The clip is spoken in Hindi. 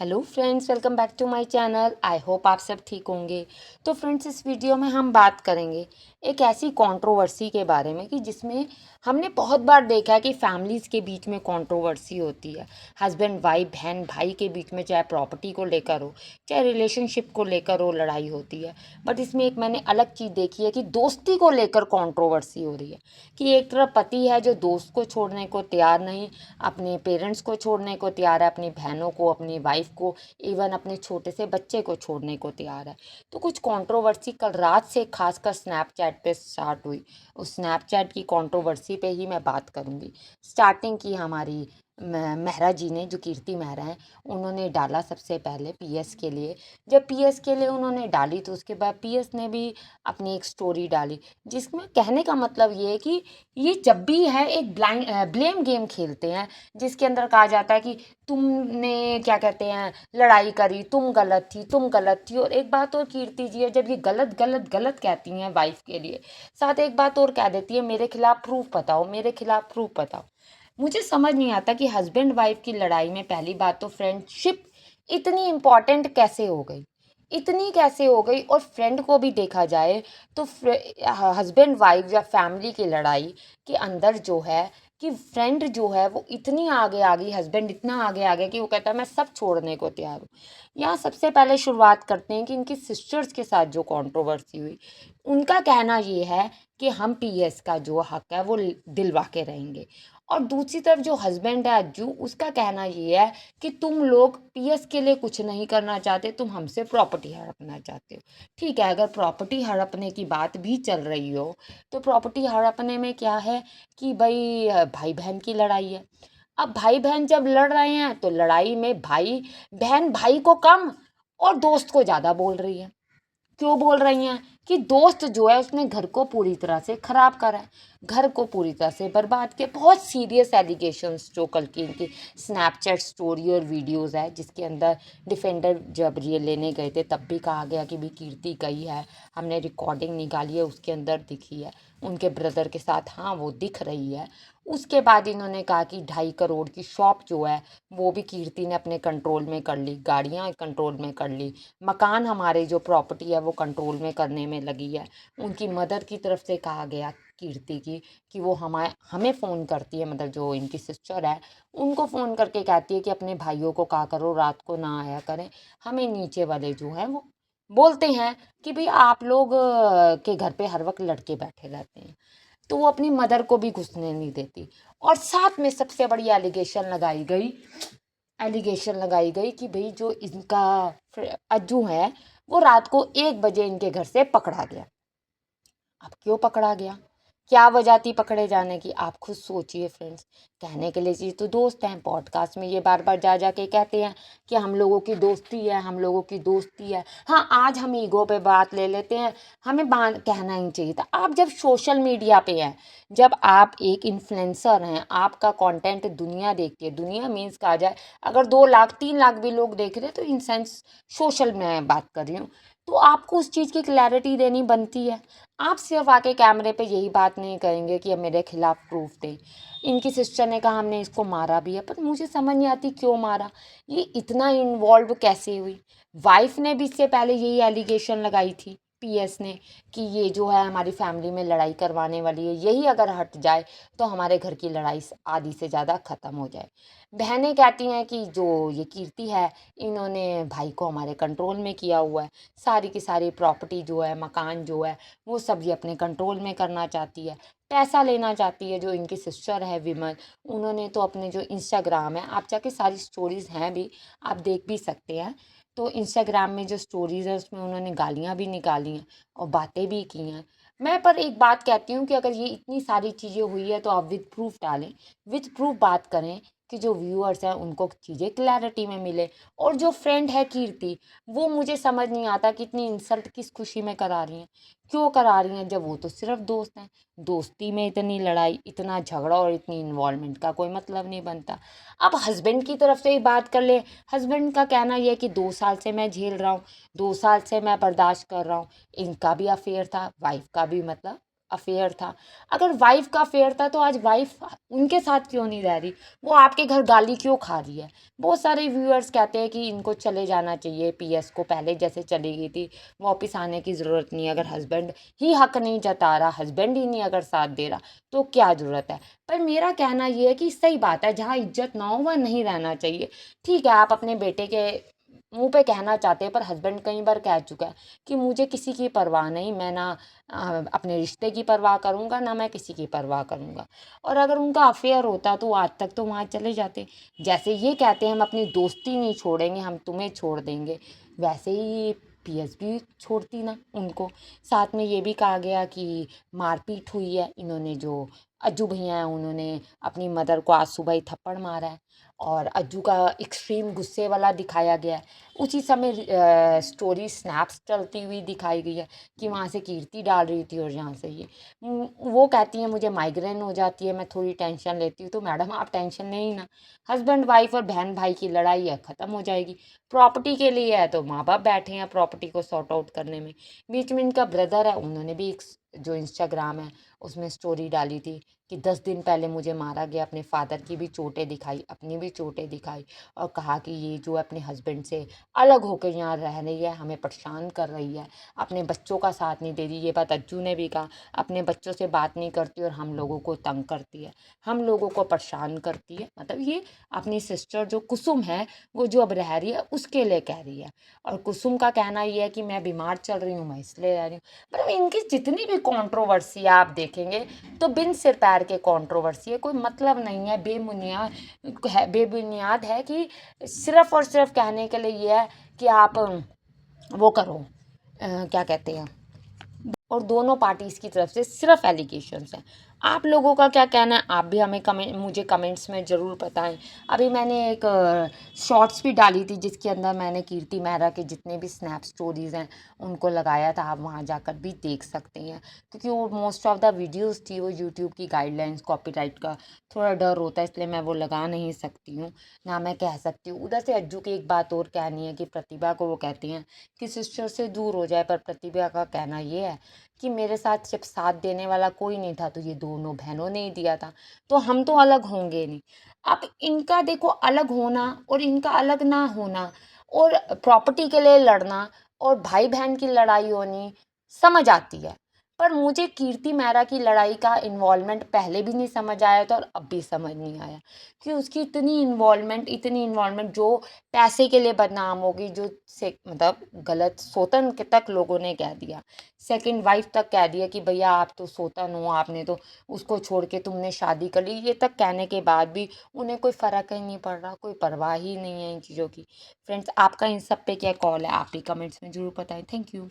Hello friends, welcome back to my channel. I hope आप सब ठीक होंगे। तो फ्रेंड्स, इस वीडियो में हम बात करेंगे एक ऐसी कंट्रोवर्सी के बारे में कि जिसमें हमने बहुत बार देखा है कि फैमिलीज़ के बीच में कंट्रोवर्सी होती है। हस्बैंड वाइफ, बहन भाई के बीच में, चाहे प्रॉपर्टी को लेकर हो, चाहे रिलेशनशिप को लेकर हो, लड़ाई होती है। बट इसमें एक मैंने अलग चीज़ देखी है कि दोस्ती को लेकर कंट्रोवर्सी हो रही है। कि एक तरफ पति है जो दोस्त को छोड़ने को तैयार नहीं, अपने पेरेंट्स को छोड़ने को तैयार है, अपनी बहनों को, अपनी वाइफ को, इवन अपने छोटे से बच्चे को छोड़ने को तैयार है। तो कुछ कंट्रोवर्सी कल रात से खासकर स्नैपचैट पे स्टार्ट हुई। उस स्नैपचैट की कंट्रोवर्सी पे ही मैं बात करूंगी। स्टार्टिंग की हमारी मेहरा जी ने, जो कीर्ति मेहरा हैं, उन्होंने डाला सबसे पहले पीएस के लिए। जब पीएस के लिए उन्होंने डाली तो उसके बाद पीएस ने भी अपनी एक स्टोरी डाली, जिसमें कहने का मतलब ये है कि ये जब भी है एक ब्लेम गेम खेलते हैं, जिसके अंदर कहा जाता है कि तुमने क्या कहते हैं लड़ाई करी, तुम गलत थी, तुम गलत थी। और एक बात और कीर्ति जी है, जब ये गलत गलत गलत कहती हैं वाइफ के लिए, साथ एक बात और कह देती है, मेरे खिलाफ प्रूफ बताओ, मेरे खिलाफ प्रूफ बताओ। मुझे समझ नहीं आता कि हस्बैंड वाइफ की लड़ाई में पहली बात तो फ्रेंडशिप इतनी इम्पॉर्टेंट कैसे हो गई, इतनी कैसे हो गई। और फ्रेंड को भी देखा जाए तो हस्बैंड वाइफ या फैमिली की लड़ाई के अंदर जो है कि फ्रेंड जो है वो इतनी आगे आ गई, हस्बैंड इतना आगे आ गया कि वो कहता है मैं सब छोड़ने को तैयार हूँ। यहाँ सबसे पहले शुरुआत करते हैं कि इनकी सिस्टर्स के साथ जो कंट्रोवर्सी हुई, उनका कहना ये है कि हम पीएस का जो हक है वो दिलवा के रहेंगे। और दूसरी तरफ जो हस्बैंड है अज्जू, उसका कहना ये है कि तुम लोग पीएस के लिए कुछ नहीं करना चाहते, तुम हमसे प्रॉपर्टी हड़पना चाहते हो। ठीक है, अगर प्रॉपर्टी हड़पने की बात भी चल रही हो तो प्रॉपर्टी हड़पने में क्या है कि भाई भाई बहन की लड़ाई है। अब भाई बहन जब लड़ रहे हैं तो लड़ाई में भाई बहन भाई को कम और दोस्त को ज़्यादा बोल रही है। क्यों बोल रही हैं कि दोस्त जो है उसने घर को पूरी तरह से खराब करा है, घर को पूरी तरह से बर्बाद किया। बहुत सीरियस एलिगेशंस जो कल की इनकी स्नैपचैट स्टोरी और वीडियोस है, जिसके अंदर डिफेंडर जब ये लेने गए थे तब भी कहा गया कि भी कीर्ति गई है, हमने रिकॉर्डिंग निकाली है, उसके अंदर दिखी है उनके ब्रदर के साथ, हाँ वो दिख रही है। उसके बाद इन्होंने कहा कि 2.5 करोड़ की शॉप जो है वो भी कीर्ति ने अपने कंट्रोल में कर ली, गाड़ियाँ कंट्रोल में कर ली, मकान हमारे जो प्रॉपर्टी है वो कंट्रोल में करने में लगी है। उनकी मदर की तरफ से कहा गया कीर्ति की कि वो हमें फ़ोन करती है, मतलब जो इनकी सिस्टर है उनको फ़ोन करके कहती है कि अपने भाइयों को कहा करो रात को ना आया करें। हमें नीचे वाले जो हैं वो बोलते हैं कि भाई आप लोग के घर पे हर वक्त लड़के बैठे रहते हैं। तो वो अपनी मदर को भी घुसने नहीं देती। और साथ में सबसे बड़ी एलिगेशन लगाई गई कि भाई जो इनका अज्जू है वो रात को 1 बजे इनके घर से पकड़ा गया। अब क्यों पकड़ा गया, क्या वजह थी पकड़े जाने की, आप खुद सोचिए फ्रेंड्स। कहने के लिए चीज़ तो दोस्त हैं, पॉडकास्ट में ये बार बार जा जा के कहते हैं कि हम लोगों की दोस्ती है, हम लोगों की दोस्ती है। हाँ, आज हम ईगो पे बात ले लेते हैं, हमें बात कहना ही चाहिए था। आप जब सोशल मीडिया पे हैं, जब आप एक इन्फ्लुएंसर हैं, आपका कंटेंट दुनिया देखती है, दुनिया मीन्स कहा जाए अगर 2 लाख 3 लाख भी लोग देख रहे हैं तो इन सेंस सोशल में बात कर रही हूँ, तो आपको उस चीज़ की क्लैरिटी देनी बनती है। आप सिर्फ आके कैमरे पे यही बात नहीं करेंगे कि अब मेरे खिलाफ प्रूफ दे। इनकी सिस्टर ने कहा हमने इसको मारा भी है, पर मुझे समझ नहीं आती क्यों मारा, ये इतना इन्वॉल्व कैसे हुई। वाइफ ने भी इससे पहले यही एलिगेशन लगाई थी पीएस ने कि ये जो है हमारी फैमिली में लड़ाई करवाने वाली है, यही अगर हट जाए तो हमारे घर की लड़ाई आधी से ज़्यादा ख़त्म हो जाए। बहनें कहती हैं कि जो ये कीर्ति है, इन्होंने भाई को हमारे कंट्रोल में किया हुआ है, सारी की सारी प्रॉपर्टी जो है, मकान जो है, वो सब ये अपने कंट्रोल में करना चाहती है, पैसा लेना चाहती है। जो इनकी सिस्टर है विमल, उन्होंने तो अपने जो इंस्टाग्राम है, आप जाके सारी स्टोरीज़ हैं भी, आप देख भी सकते हैं। तो इंस्टाग्राम में जो स्टोरीज़ है उसमें उन्होंने गालियाँ भी निकाली हैं और बातें भी की हैं। मैं पर एक बात कहती हूँ कि अगर ये इतनी सारी चीज़ें हुई है तो आप विद प्रूफ डालें, विद प्रूफ बात करें कि जो व्यूअर्स हैं उनको चीज़ें क्लैरिटी में मिले। और जो फ्रेंड है कीर्ति, वो मुझे समझ नहीं आता कि इतनी इंसल्ट किस खुशी में करा रही हैं, क्यों करा रही हैं, जब वो तो सिर्फ दोस्त हैं। दोस्ती में इतनी लड़ाई, इतना झगड़ा और इतनी इन्वॉल्वमेंट का कोई मतलब नहीं बनता। अब हस्बैंड की तरफ से ही बात कर ले। हस्बैंड का कहना यह है कि 2 साल से मैं झेल रहा हूँ, 2 साल से मैं बर्दाश्त कर रहा हूँ। इनका भी अफेयर था, वाइफ का भी, मतलब अफेयर था। अगर वाइफ का अफेयर था तो आज वाइफ उनके साथ क्यों नहीं रह रही, वो आपके घर गाली क्यों खा रही है। बहुत सारे व्यूअर्स कहते हैं कि इनको चले जाना चाहिए, पीएस को पहले जैसे चली गई थी वापस आने की ज़रूरत नहीं है। अगर हस्बैंड ही हक नहीं जता रहा, हस्बैंड ही नहीं अगर साथ दे रहा तो क्या ज़रूरत है। पर मेरा कहना ये है कि सही बात है, जहाँ इज्जत ना हो वह नहीं रहना चाहिए। ठीक है, आप अपने बेटे के मुंह पे कहना चाहते हैं, पर हस्बैंड कई बार कह चुका है कि मुझे किसी की परवाह नहीं, मैं ना अपने रिश्ते की परवाह करूंगा ना मैं किसी की परवाह करूंगा। और अगर उनका अफेयर होता तो आज तक तो वहाँ चले जाते। जैसे ये कहते हैं हम अपनी दोस्ती नहीं छोड़ेंगे, हम तुम्हें छोड़ देंगे, वैसे ही पीएस भी छोड़ती ना उनको। साथ में ये भी कहा गया कि मारपीट हुई है, इन्होंने जो अज्जू भैया हैं उन्होंने अपनी मदर को आज सुबह ही थप्पड़ मारा है, और अज्जू का एक्सट्रीम गुस्से वाला दिखाया गया है। उसी समय स्टोरी स्नैप्स चलती हुई दिखाई गई है कि वहाँ से कीर्ति डाल रही थी और यहाँ से ये वो कहती है मुझे माइग्रेन हो जाती है, मैं थोड़ी टेंशन लेती हूँ। तो मैडम आप टेंशन नहीं ना, हस्बैंड वाइफ और बहन भाई की लड़ाई है, ख़त्म हो जाएगी। प्रॉपर्टी के लिए है तो माँ बाप बैठे हैं प्रॉपर्टी को सॉर्ट आउट करने में। बीच में इनका ब्रदर है, उन्होंने भी एक जो इंस्टाग्राम है उसमें स्टोरी डाली थी कि 10 दिन पहले मुझे मारा गया। अपने फादर की भी चोटें दिखाई, अपनी भी चोटें दिखाई, और कहा कि ये जो अपने हस्बैंड से अलग होकर यहाँ रह रही है, हमें परेशान कर रही है, अपने बच्चों का साथ नहीं दे रही। ये बात अज्जू ने भी कहा, अपने बच्चों से बात नहीं करती और हम लोगों को तंग करती है, हम लोगों को परेशान करती है। मतलब ये अपनी सिस्टर जो कुसुम है वो जो अब रह रही है उसके लिए कह रही है। और कुसुम का कहना ये है कि मैं बीमार चल रही हूँ, मैं इसलिए रह रही हूँ। मतलब इनकी जितनी भी कंट्रोवर्सी आप देखेंगे तो बिन सिर पैर के कंट्रोवर्सी है, कोई मतलब नहीं है, बेबुनियाद है कि सिर्फ और सिर्फ कहने के लिए ये है कि आप वो करो, क्या कहते हैं, और दोनों पार्टीज़ की तरफ से सिर्फ एलिगेशंस हैं। आप लोगों का क्या कहना है, आप भी हमें मुझे कमेंट्स में ज़रूर बताएं। अभी मैंने एक शॉर्ट्स भी डाली थी जिसके अंदर मैंने कीर्ति मेहरा के जितने भी स्नैप स्टोरीज़ हैं उनको लगाया था, आप वहाँ जाकर भी देख सकते हैं। क्योंकि वो मोस्ट ऑफ द वीडियोस थी वो यूट्यूब की गाइडलाइंस कॉपीराइट का थोड़ा डर होता है, इसलिए मैं वो लगा नहीं सकती हूँ, ना मैं कह सकती हूँ। उधर से अज्जू की एक बात और कहनी है कि प्रतिभा को वो कहती हैं कि सिस्टर से दूर हो जाए, पर प्रतिभा का कहना ये है कि मेरे साथ जब साथ देने वाला कोई नहीं था तो ये दोनों बहनों ने ही दिया था, तो हम तो अलग होंगे नहीं। अब इनका देखो अलग होना और इनका अलग ना होना और प्रॉपर्टी के लिए लड़ना और भाई बहन की लड़ाई होनी समझ आती है। पर मुझे कीर्ति मेहरा की लड़ाई का इन्वॉल्वमेंट पहले भी नहीं समझ आया था और अब भी समझ नहीं आया कि उसकी इतनी इन्वॉल्वमेंट जो पैसे के लिए बदनाम होगी, जो से मतलब गलत सोतन के तक लोगों ने कह दिया, सेकंड वाइफ तक कह दिया कि भैया आप तो सोतन हो, आपने तो उसको छोड़ के तुमने शादी कर ली, ये तक कहने के बाद भी उन्हें कोई फ़र्क ही नहीं पड़ रहा, कोई परवाह ही नहीं है इन चीज़ों की। फ्रेंड्स आपका इन सब पे क्या कॉल है, आप भी कमेंट्स में ज़रूर बताएं। Thank you.